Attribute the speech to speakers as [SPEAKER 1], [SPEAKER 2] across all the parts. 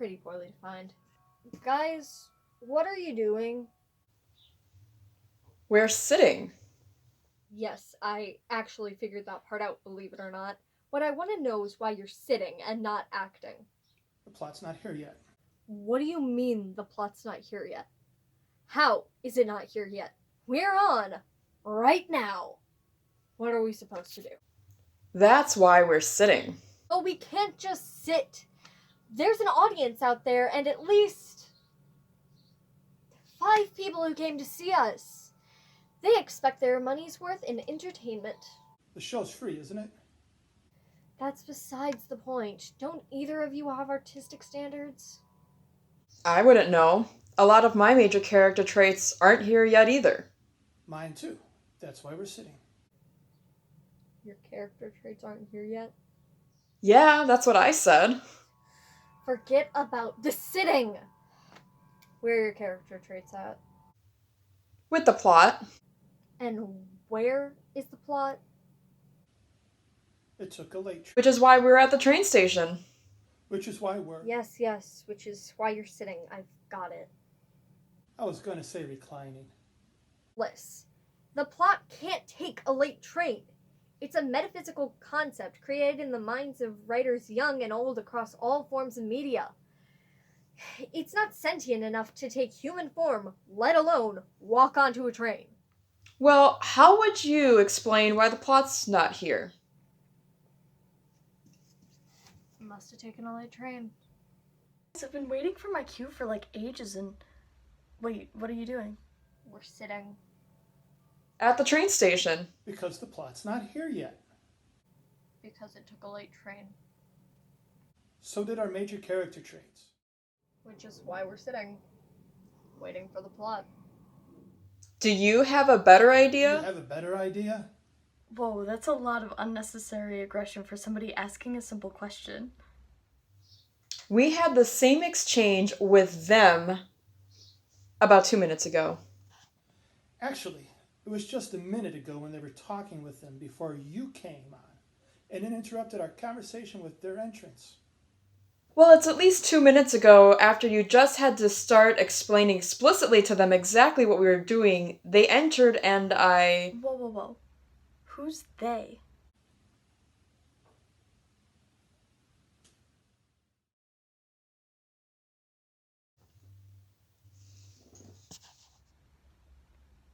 [SPEAKER 1] pretty poorly defined. Guys, what are you doing?
[SPEAKER 2] We're sitting.
[SPEAKER 1] Yes, I actually figured that part out, believe it or not. What I want to know is why you're sitting and not acting.
[SPEAKER 3] The plot's not here yet.
[SPEAKER 1] What do you mean the plot's not here yet? How is it not here yet? We're on right now. What are we supposed to do?
[SPEAKER 2] That's why we're sitting.
[SPEAKER 1] Oh, we can't just sit. There's an audience out there and at least 5 people who came to see us. They expect their money's worth in entertainment.
[SPEAKER 3] The show's free, isn't it?
[SPEAKER 1] That's besides the point. Don't either of you have artistic standards?
[SPEAKER 2] I wouldn't know. A lot of my major character traits aren't here yet either.
[SPEAKER 3] Mine too. That's why we're sitting.
[SPEAKER 1] Your character traits aren't here yet?
[SPEAKER 2] Yeah, that's what I said.
[SPEAKER 1] Forget about the sitting! Where are your character traits at?
[SPEAKER 2] With the plot.
[SPEAKER 1] And where is the plot?
[SPEAKER 3] It took a late train.
[SPEAKER 2] Which is why we're at the train station.
[SPEAKER 3] Which is why we're...
[SPEAKER 1] Yes, which is why you're sitting. I've got it.
[SPEAKER 3] I was going to say reclining.
[SPEAKER 1] Liz, the plot can't take a late train. It's a metaphysical concept created in the minds of writers young and old across all forms of media. It's not sentient enough to take human form, let alone walk onto a train.
[SPEAKER 2] Well, how would you explain why the plot's not here?
[SPEAKER 1] Must have taken a late train.
[SPEAKER 4] I've been waiting for my cue for like ages and... Wait, what are you doing?
[SPEAKER 1] We're sitting.
[SPEAKER 2] At the train station.
[SPEAKER 3] Because the plot's not here yet.
[SPEAKER 1] Because it took a late train.
[SPEAKER 3] So did our major character traits.
[SPEAKER 1] Which is why we're sitting. Waiting for the plot.
[SPEAKER 2] Do you have a better
[SPEAKER 3] Do
[SPEAKER 2] idea?
[SPEAKER 3] you have a better idea?
[SPEAKER 4] Whoa, that's a lot of unnecessary aggression for somebody asking a simple question.
[SPEAKER 2] We had the same exchange with them about 2 minutes ago.
[SPEAKER 3] Actually, it was just a minute ago when they were talking with them before you came on, and then interrupted our conversation with their entrance.
[SPEAKER 2] Well, it's at least 2 minutes ago after you just had to start explaining explicitly to them exactly what we were doing. They entered and I...
[SPEAKER 4] Whoa. Who's they?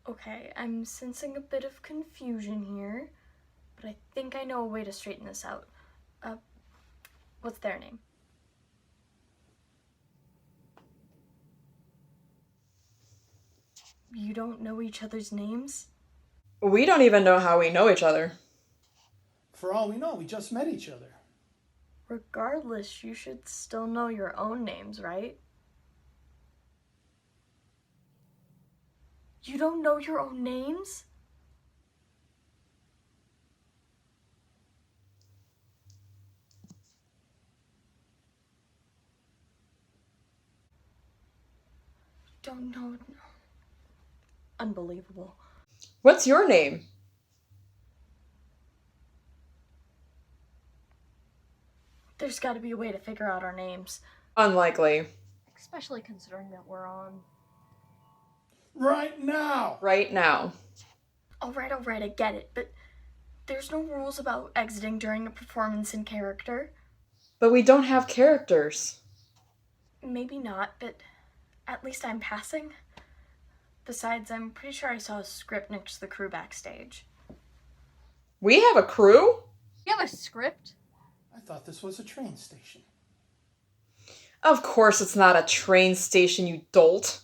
[SPEAKER 4] Okay, I'm sensing a bit of confusion here, but I think I know a way to straighten this out. What's their name? You don't know each other's names?
[SPEAKER 2] We don't even know how we know each other.
[SPEAKER 3] For all we know, we just met each other.
[SPEAKER 4] Regardless, you should still know your own names, right? You don't know your own names? Don't know. Unbelievable.
[SPEAKER 2] What's your name?
[SPEAKER 4] There's got to be a way to figure out our names.
[SPEAKER 2] Unlikely.
[SPEAKER 1] Especially considering that we're on.
[SPEAKER 3] Right now!
[SPEAKER 2] Right now.
[SPEAKER 4] All right, I get it, but there's no rules about exiting during a performance in character.
[SPEAKER 2] But we don't have characters.
[SPEAKER 4] Maybe not, but at least I'm passing. Besides, I'm pretty sure I saw a script next to the crew backstage.
[SPEAKER 2] We have a crew?
[SPEAKER 1] You have a script?
[SPEAKER 3] I thought this was a train station.
[SPEAKER 2] Of course it's not a train station, you dolt.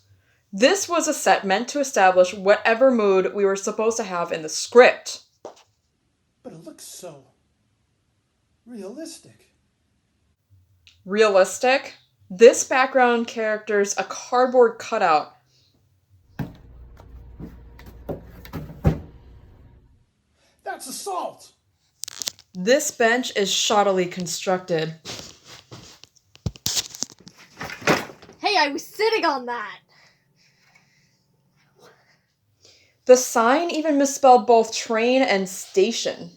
[SPEAKER 2] This was a set meant to establish whatever mood we were supposed to have in the script.
[SPEAKER 3] But it looks so... realistic.
[SPEAKER 2] Realistic? This background character's a cardboard cutout.
[SPEAKER 3] That's assault!
[SPEAKER 2] This bench is shoddily constructed.
[SPEAKER 1] Hey, I was sitting on that!
[SPEAKER 2] The sign even misspelled both train and station.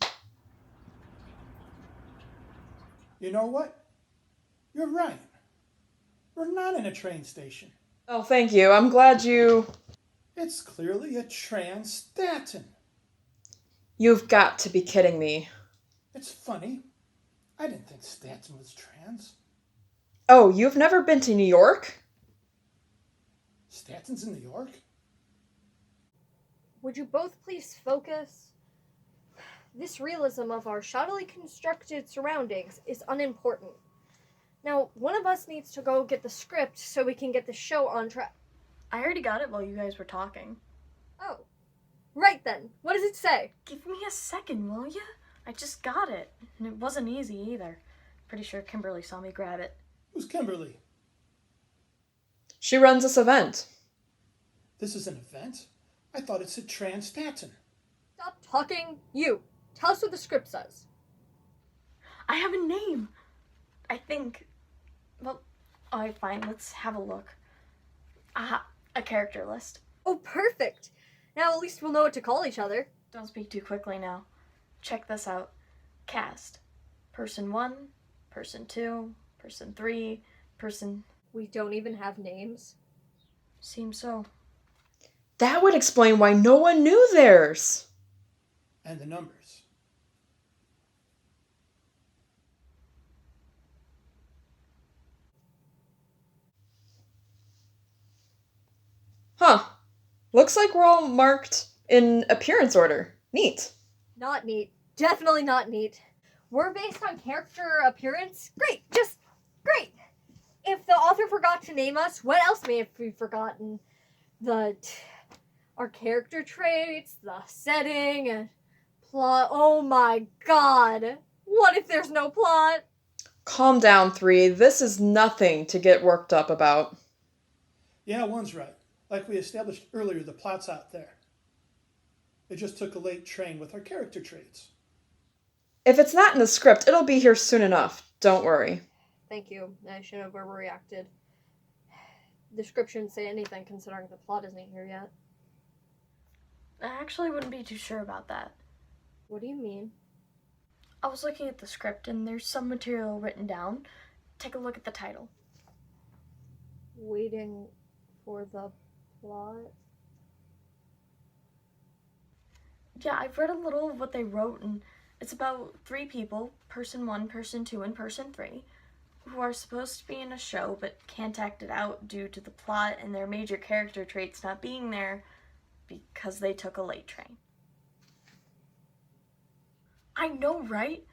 [SPEAKER 3] You know what? You're right. We're not in a train station.
[SPEAKER 2] Oh, thank you. I'm glad you...
[SPEAKER 3] It's clearly a trans-statin.
[SPEAKER 2] You've got to be kidding me.
[SPEAKER 3] It's funny. I didn't think Stanton was trans.
[SPEAKER 2] Oh, you've never been to New York?
[SPEAKER 3] Stanton's in New York?
[SPEAKER 1] Would you both please focus? This realism of our shoddily constructed surroundings is unimportant. Now, one of us needs to go get the script so we can get the show on track.
[SPEAKER 4] I already got it while you guys were talking.
[SPEAKER 1] Oh. Right then. What does it say?
[SPEAKER 4] Give me a second, will ya? I just got it. And it wasn't easy either. Pretty sure Kimberly saw me grab it.
[SPEAKER 3] Who's Kimberly?
[SPEAKER 2] She runs this event.
[SPEAKER 3] This is an event? I thought it said trans-statin.
[SPEAKER 1] Stop talking. You. Tell us what the script says.
[SPEAKER 4] I have a name. I think... Well, alright, fine. Let's have a look. Aha, a character list.
[SPEAKER 1] Oh, perfect. Now at least we'll know what to call each other.
[SPEAKER 4] Don't speak too quickly now. Check this out. Cast. Person 1, Person 2, Person 3, Person...
[SPEAKER 1] We don't even have names.
[SPEAKER 4] Seems so.
[SPEAKER 2] That would explain why no one knew theirs.
[SPEAKER 3] And the numbers.
[SPEAKER 2] Huh. Looks like we're all marked in appearance order. Neat.
[SPEAKER 1] Not neat. Definitely not neat. We're based on character appearance? Great. Just great. If the author forgot to name us, what else may have we forgotten? Our character traits, the setting, and plot. Oh my god. What if there's no plot?
[SPEAKER 2] Calm down, 3. This is nothing to get worked up about.
[SPEAKER 3] Yeah, one's right. Like we established earlier, the plot's out there. It just took a late train with our character traits.
[SPEAKER 2] If it's not in the script, it'll be here soon enough. Don't worry.
[SPEAKER 1] Thank you. I should have overreacted. The script shouldn't say anything considering the plot isn't here yet.
[SPEAKER 4] I actually wouldn't be too sure about that.
[SPEAKER 1] What do you mean?
[SPEAKER 4] I was looking at the script and there's some material written down. Take a look at the title.
[SPEAKER 1] Waiting for the plot?
[SPEAKER 4] Yeah, I've read a little of what they wrote, and it's about 3 people, Person 1, Person 2, and Person 3, who are supposed to be in a show but can't act it out due to the plot and their major character traits not being there because they took a late train. I know, right?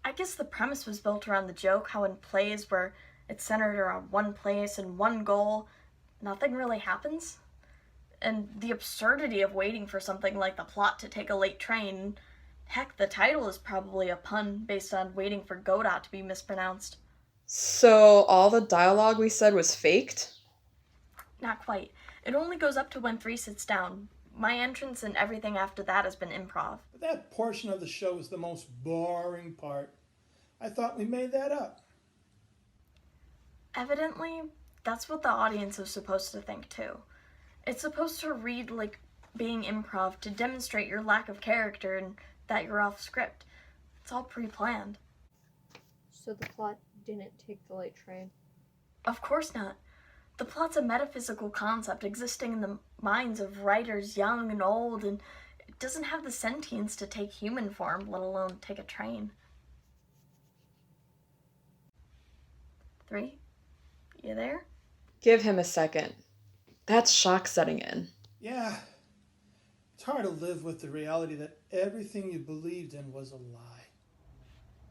[SPEAKER 4] I guess the premise was built around the joke how in plays where it's centered around one place and one goal, nothing really happens. And the absurdity of waiting for something like the plot to take a late train. Heck, the title is probably a pun based on waiting for Godot to be mispronounced.
[SPEAKER 2] So all the dialogue we said was faked?
[SPEAKER 4] Not quite. It only goes up to when 3 sits down. My entrance and everything after that has been improv.
[SPEAKER 3] But that portion of the show is the most boring part. I thought we made that up.
[SPEAKER 4] Evidently, that's what the audience is supposed to think too. It's supposed to read like being improv to demonstrate your lack of character and that you're off script. It's all pre-planned.
[SPEAKER 1] So the plot didn't take the late train.
[SPEAKER 4] Of course not. The plot's a metaphysical concept existing in the minds of writers young and old, and it doesn't have the sentience to take human form, let alone take a train. 3? You there?
[SPEAKER 2] Give him a second. That's shock setting in.
[SPEAKER 3] Yeah, it's hard to live with the reality that everything you believed in was a lie.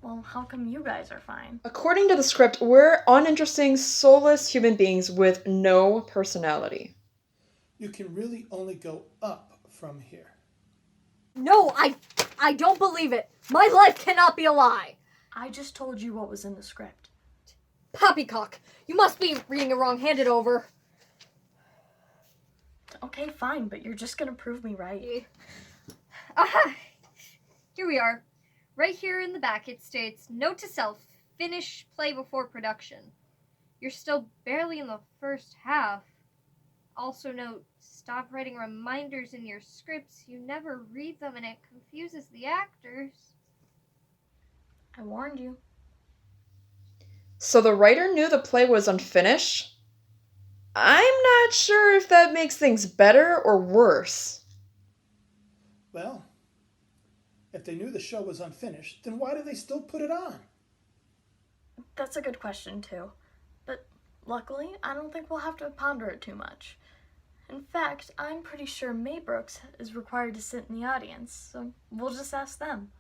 [SPEAKER 4] Well, how come you guys are fine?
[SPEAKER 2] According to the script, we're uninteresting, soulless human beings with no personality.
[SPEAKER 3] You can really only go up from here.
[SPEAKER 1] No, I don't believe it. My life cannot be a lie.
[SPEAKER 4] I just told you what was in the script.
[SPEAKER 1] Poppycock, you must be reading it wrong. Hand it over.
[SPEAKER 4] Okay, fine, but you're just gonna prove me right.
[SPEAKER 1] Aha! Here we are. Right here in the back it states, note to self, finish play before production. You're still barely in the first half. Also note, stop writing reminders in your scripts. You never read them and it confuses the actors.
[SPEAKER 4] I warned you.
[SPEAKER 2] So the writer knew the play was unfinished? I'm not sure if that makes things better or worse.
[SPEAKER 3] Well, if they knew the show was unfinished, then why do they still put it on?
[SPEAKER 4] That's a good question, too. But luckily, I don't think we'll have to ponder it too much. In fact, I'm pretty sure May Brooks is required to sit in the audience, so we'll just ask them.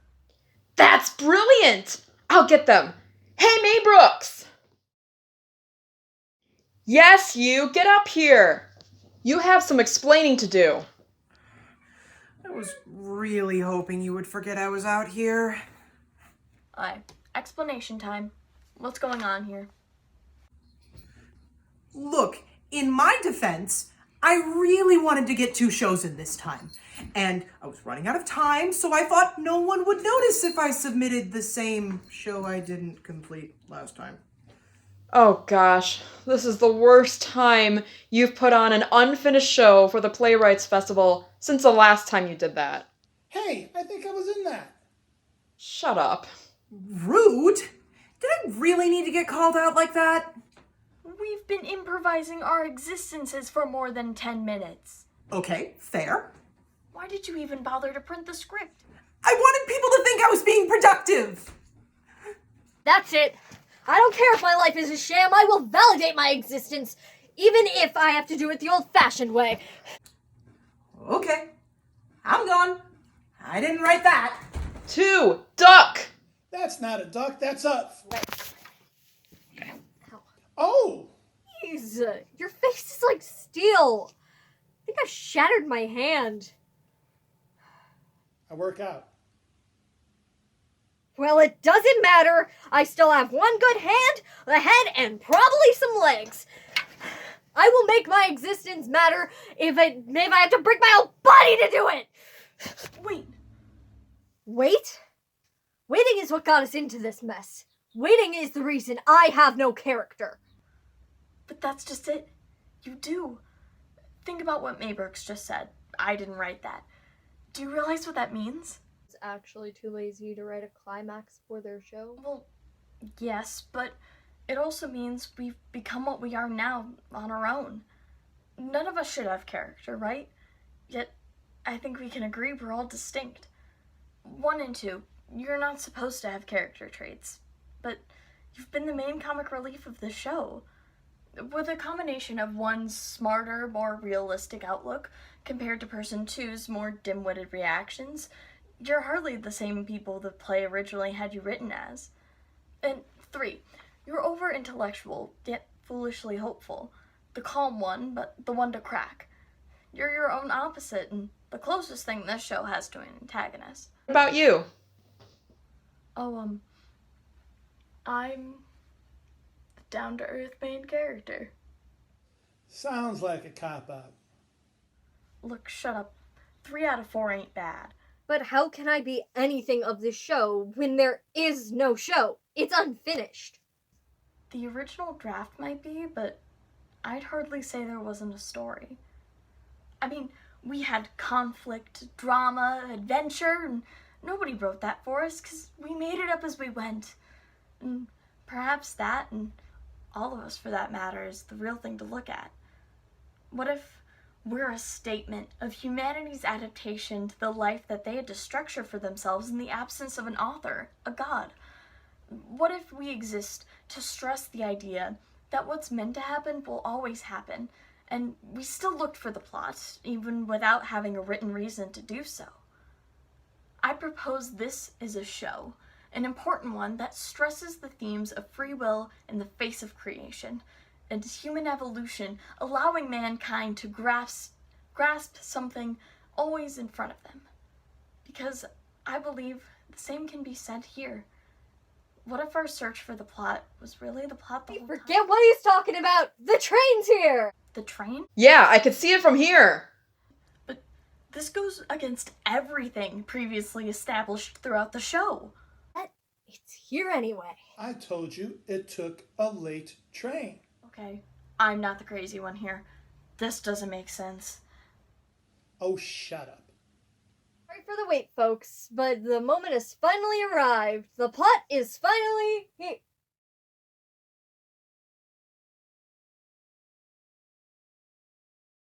[SPEAKER 2] That's brilliant! I'll get them. Hey, May Brooks! Yes, you, get up here. You have some explaining to do.
[SPEAKER 5] I was really hoping you would forget I was out here.
[SPEAKER 4] Aye. Explanation time. What's going on here?
[SPEAKER 5] Look, in my defense, I really wanted to get 2 shows in this time. And I was running out of time, so I thought no one would notice if I submitted the same show I didn't complete last time.
[SPEAKER 2] Oh gosh, this is the worst time you've put on an unfinished show for the Playwrights Festival since the last time you did that.
[SPEAKER 3] Hey, I think I was in that.
[SPEAKER 2] Shut up.
[SPEAKER 5] Rude? Did I really need to get called out like that?
[SPEAKER 4] We've been improvising our existences for more than 10 minutes.
[SPEAKER 5] Okay, fair.
[SPEAKER 4] Why did you even bother to print the script?
[SPEAKER 5] I wanted people to think I was being productive.
[SPEAKER 1] That's it. I don't care if my life is a sham. I will validate my existence, even if I have to do it the old-fashioned way.
[SPEAKER 5] Okay, I'm gone. I didn't write that.
[SPEAKER 2] 2, duck!
[SPEAKER 3] That's not a duck, that's a... Oh!
[SPEAKER 1] Jeez, your face is like steel. I think I shattered my hand.
[SPEAKER 3] I work out.
[SPEAKER 1] Well, it doesn't matter. I still have one good hand, a head, and probably some legs. I will make my existence matter if I have to break my whole body to do it.
[SPEAKER 4] Wait.
[SPEAKER 1] Wait? Waiting is what got us into this mess. Waiting is the reason I have no character.
[SPEAKER 4] But that's just it. You do. Think about what May Brooks just said. I didn't write that. Do you realize what that means?
[SPEAKER 1] It's actually too lazy to write a climax for their show.
[SPEAKER 4] Well, yes, but it also means we've become what we are now on our own. None of us should have character, right? Yet, I think we can agree we're all distinct. 1 and 2, you're not supposed to have character traits, but you've been the main comic relief of the show. With a combination of 1's smarter, more realistic outlook compared to person 2's more dim-witted reactions, you're hardly the same people the play originally had you written as. And 3, you're over-intellectual, yet foolishly hopeful. The calm one, but the one to crack. You're your own opposite, and the closest thing this show has to an antagonist.
[SPEAKER 2] What about you?
[SPEAKER 4] Oh, I'm the down-to-earth main character.
[SPEAKER 3] Sounds like a cop-out.
[SPEAKER 4] Look, shut up. 3 out of 4 ain't bad.
[SPEAKER 1] But how can I be anything of this show when there is no show? It's unfinished.
[SPEAKER 4] The original draft might be, but I'd hardly say there wasn't a story. I mean, we had conflict, drama, adventure, and nobody wrote that for us because we made it up as we went. And perhaps that, and all of us for that matter, is the real thing to look at. What if we're a statement of humanity's adaptation to the life that they had to structure for themselves in the absence of an author, a god? What if we exist to stress the idea that what's meant to happen will always happen, and we still looked for the plot, even without having a written reason to do so? I propose this is a show, an important one that stresses the themes of free will in the face of creation, and human evolution, allowing mankind to grasp something always in front of them. Because I believe the same can be said here. What if our search for the plot was really the plot the whole time?
[SPEAKER 1] Forget what he's talking about! The train's here!
[SPEAKER 4] The train?
[SPEAKER 2] Yeah, I could see it from here.
[SPEAKER 4] But this goes against everything previously established throughout the show.
[SPEAKER 1] But it's here anyway.
[SPEAKER 3] I told you it took a late train.
[SPEAKER 4] Okay, I'm not the crazy one here. This doesn't make sense.
[SPEAKER 3] Oh, shut up.
[SPEAKER 1] Sorry for the wait, folks, but the moment has finally arrived. The plot is finally here.